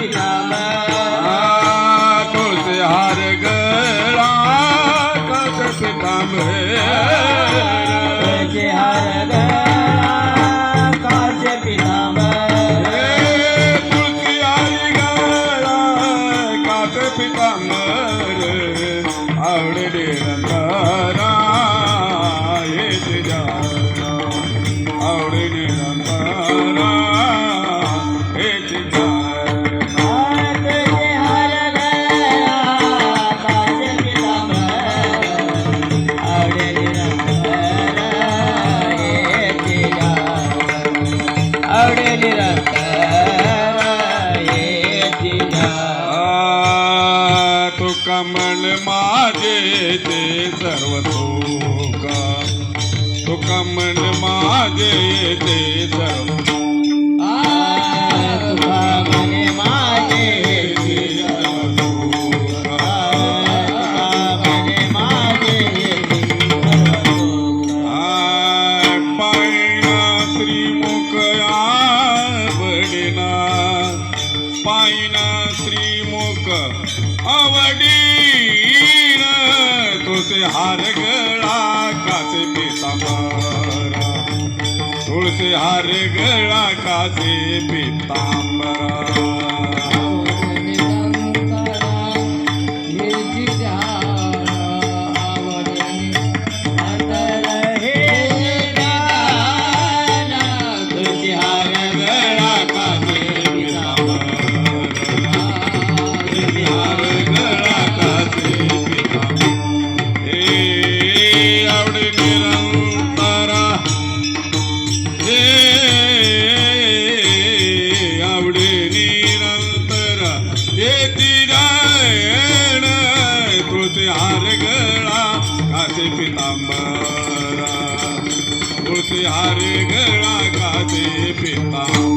पितांबर तुळशी हार गळा काचे पितांबर तुळशी हार गळा काचे पितांबर तुळशी हार गळा काचे पितांबर आवडे निरंतरा हे तुझ्या आवडे निरंतरा हे तुझ्या तुळशी हार गळा काचे पितांबर आवडे निरंतर हे तुझ्या आवडे निरंतर हे तुझ्या तुका मन माझे ते सर्व तुक तुका मन माझे ते सर्व तुका मने माझे ते सर्व तुक. मने माझे पायना श्रीमुख आवडीना पायना श्रीमुख आवडीन तुळशी हार गळा काचे पितांबरा तुळशी हार गळा काचे पितांबरा तुळशी हार गळा काचे पितांबरा तुळशी हार गळा काचे पितांबरा